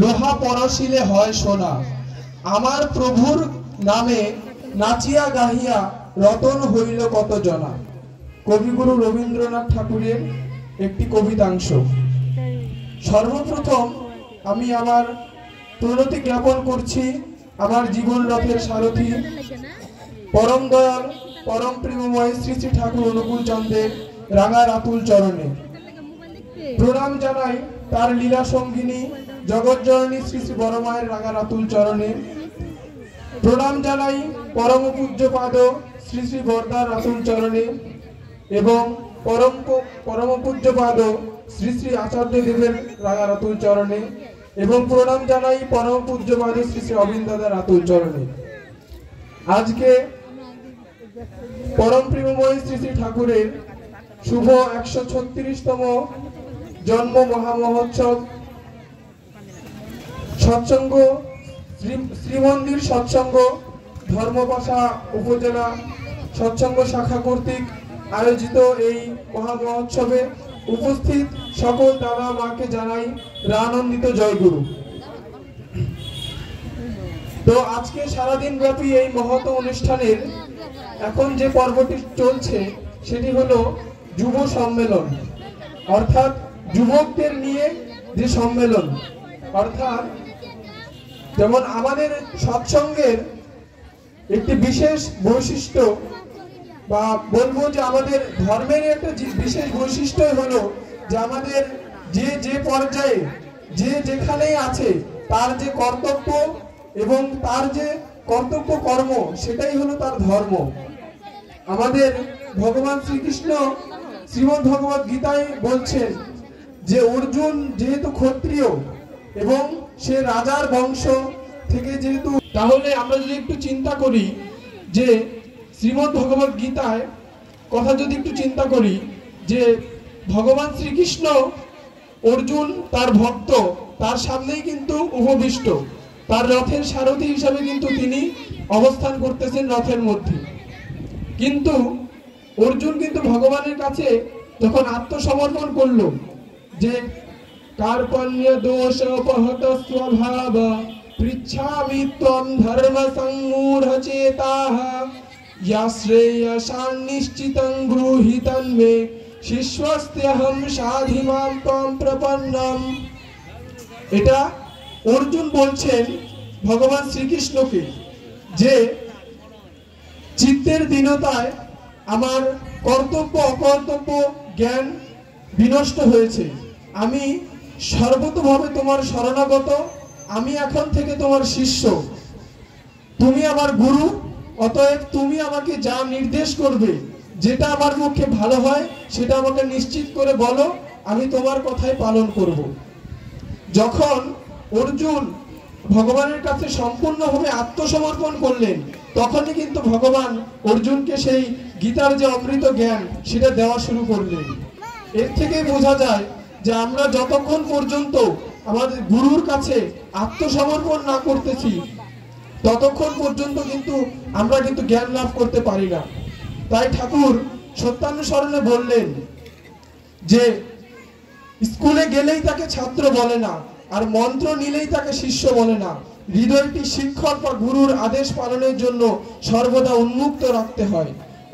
লোহা পরশিলে হয় সোনা। আমার প্রভুর নামে নাচিয়া গাহিয়া রতন হইল কত জনা। কবিগুরু রবীন্দ্রনাথ ঠাকুরের একটি কবিতাংশ। সর্বপ্রথম আমি আমার প্রণতি জ্ঞাপন করছি আমার জীবন রথের সারথী পরম দয়াল পরম প্রেমময় শ্রী শ্রী ঠাকুর অনুকূল চন্দ্রের রাঙা রাতুল চরণে। প্রণাম জানাই তার লীলা সঙ্গিনী জগৎজননী শ্রী শ্রী বড় মায়ের রাঙা রাতুল চরণে। প্রণাম জানাই পরম পূজ্যপাদ শ্রী শ্রী বরদার রাতুল চরণে এবং পরম পূজ্যপাদ শ্রী শ্রী আচার্য দেবের রাঙা রাতুল চরণে এবং প্রণাম জানাই পরম পূজ্যপাদ শ্রী শ্রী অবিন্দ দাদার রাতুল চরণে। আজকে পরম প্রেমময় শ্রী শ্রী ঠাকুরের শুভ 136তম জন্ম মহামহোৎসব সৎসঙ্গ শ্রীমন্দির সৎসঙ্গ ধর্মপাশা উপজেলা সৎসঙ্গ শাখা কর্তৃক আয়োজিত এই মহামহোৎসবে উপস্থিত সকল দাদা মাকে জানাই রানন্দিত জয়গুরু। তো আজকে সারাদিন ব্যাপী এই মহৎ অনুষ্ঠানের এখন যে পর্বটি চলছে সেটি হলো যুব সম্মেলন, অর্থাৎ যুবকদের নিয়ে যে সম্মেলন। অর্থাৎ যেমন আমাদের সৎসঙ্গের একটি বিশেষ বৈশিষ্ট্য বা বলবো যে আমাদের ধর্মের একটা বিশেষ বৈশিষ্ট্য হলো যে আমাদের যে যে পর্যায়ে যে যেখানেই আছে তার যে কর্তব্য এবং তার যে কর্তব্য কর্ম সেটাই হলো তার ধর্ম। আমাদের ভগবান শ্রীকৃষ্ণ শ্রীমদ্ ভগবত গীতায় বলছেন যে অর্জুন যেহেতু ক্ষত্রিয় এবং সে রাজার বংশ থেকে যেহেতু, তাহলে আমরা যদি একটু চিন্তা করি যে শ্রীমদ্ ভগবত গীতায় কথা যদি একটু চিন্তা করি যে ভগবান শ্রীকৃষ্ণ অর্জুন তার ভক্ত, তার সামনেই কিন্তু উপবিষ্ট, তার রথের সারথি হিসাবে কিন্তু তিনি অবস্থান করতেছেন রথের মধ্যে। কিন্তু অর্জুন কিন্তু ভগবানের কাছে যখন আত্মসমর্পণ করলো যে কার্পণ্য দোষ অপহত স্বভাব পৃচ্ছামি ত্বম ধর্ম সংমূঢ় চেতাঃ ইয়াশ্রেয়সাং নিশ্চিতং গৃহীতং মে শিষ্যস্ত্যহং সাধিমাং ত্বং প্রপন্নম। এটা অর্জুন বলছেন ভগবান শ্রীকৃষ্ণকে যে চিত্তের দীনতায় আমার কর্তব্য অকর্তব্য জ্ঞান বিনষ্ট হয়েছে, আমি সর্বতোভাবে তোমার শরণাগত, আমি এখন থেকে তোমার শিষ্য, তুমি আমার গুরু, অতএব তুমি আমাকে যা নির্দেশ করবে যেটা আমার পক্ষে ভালো হয় সেটা আমাকে নিশ্চিত করে বলো, আমি তোমার কথাই পালন করব। যখন অর্জুন ভগবানের কাছে সম্পূর্ণভাবে আত্মসমর্পণ করলেন তখনই কিন্তু ভগবান অর্জুনকে সেই গীতার যে অমৃত জ্ঞান সেটা দেওয়া শুরু করলেন। এর থেকে বোঝা যায় যে আমরা যতক্ষণ পর্যন্ত আমাদের গুরুর কাছে আত্মসমর্পণ না করতেছি ততক্ষণ পর্যন্ত কিন্তু আমরা কিন্তু জ্ঞান লাভ করতে পারি না। তাই ঠাকুর সত্যানুসরণে বললেন যে স্কুলে গেলেই তাকে ছাত্র বলে না, আর মন্ত্র নিলেই তাকে শিষ্য বলে না, হৃদয়টি শিক্ষক বা গুরুর আদেশ পালনের জন্য সর্বদা উন্মুক্ত রাখতে হয়।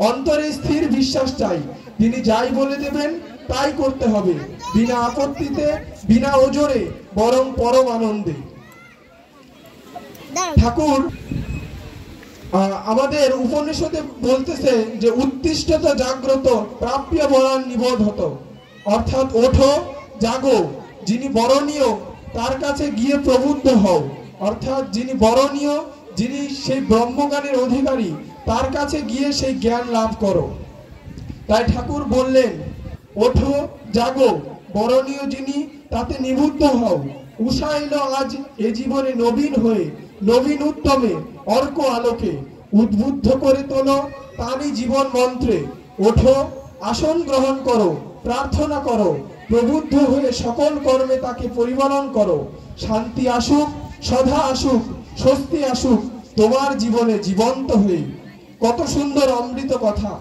অন্তরে স্থির বিশ্বাস চাই, তিনি যাই বলে দেবেন তাই করতে হবে, বিনা আপত্তিতে বিনা ওজরে বরং পরম আনন্দে। ঠাকুর আমাদের উপনিষদে বলতেছে যে উত্তিষ্ঠত জাগ্রত প্রাপ্য বরান নিবোধত, অর্থাৎ ওঠো জাগো, যিনি বরণীয় তার কাছে গিয়ে প্রবুদ্ধ হও, অর্থাৎ যিনি বরণীয়, যিনি সেই ব্রহ্মজ্ঞানের অধিকারী তার কাছে গিয়ে সেই জ্ঞান লাভ করো। তাই ঠাকুর বললেন ওঠো জাগো, বরণীয় যিনি তাতে নিবুদ্ধ হও, উষা এলো আজ এ জীবনে নবীন হয়ে, নবীন উদ্যমে অর্ক আলোকে উদ্বুদ্ধ করে তোলো তারই জীবন মন্ত্রে। ওঠো আসন গ্রহণ করো, প্রার্থনা করো, প্রবুদ্ধ হয়ে সকল কর্মে তাকে পরিপালন করো। শান্তি আসুক, সধা আসুক, স্বস্তি আসুক তোমার জীবনে জীবন্ত হয়ে। কত সুন্দর অমৃত কথা।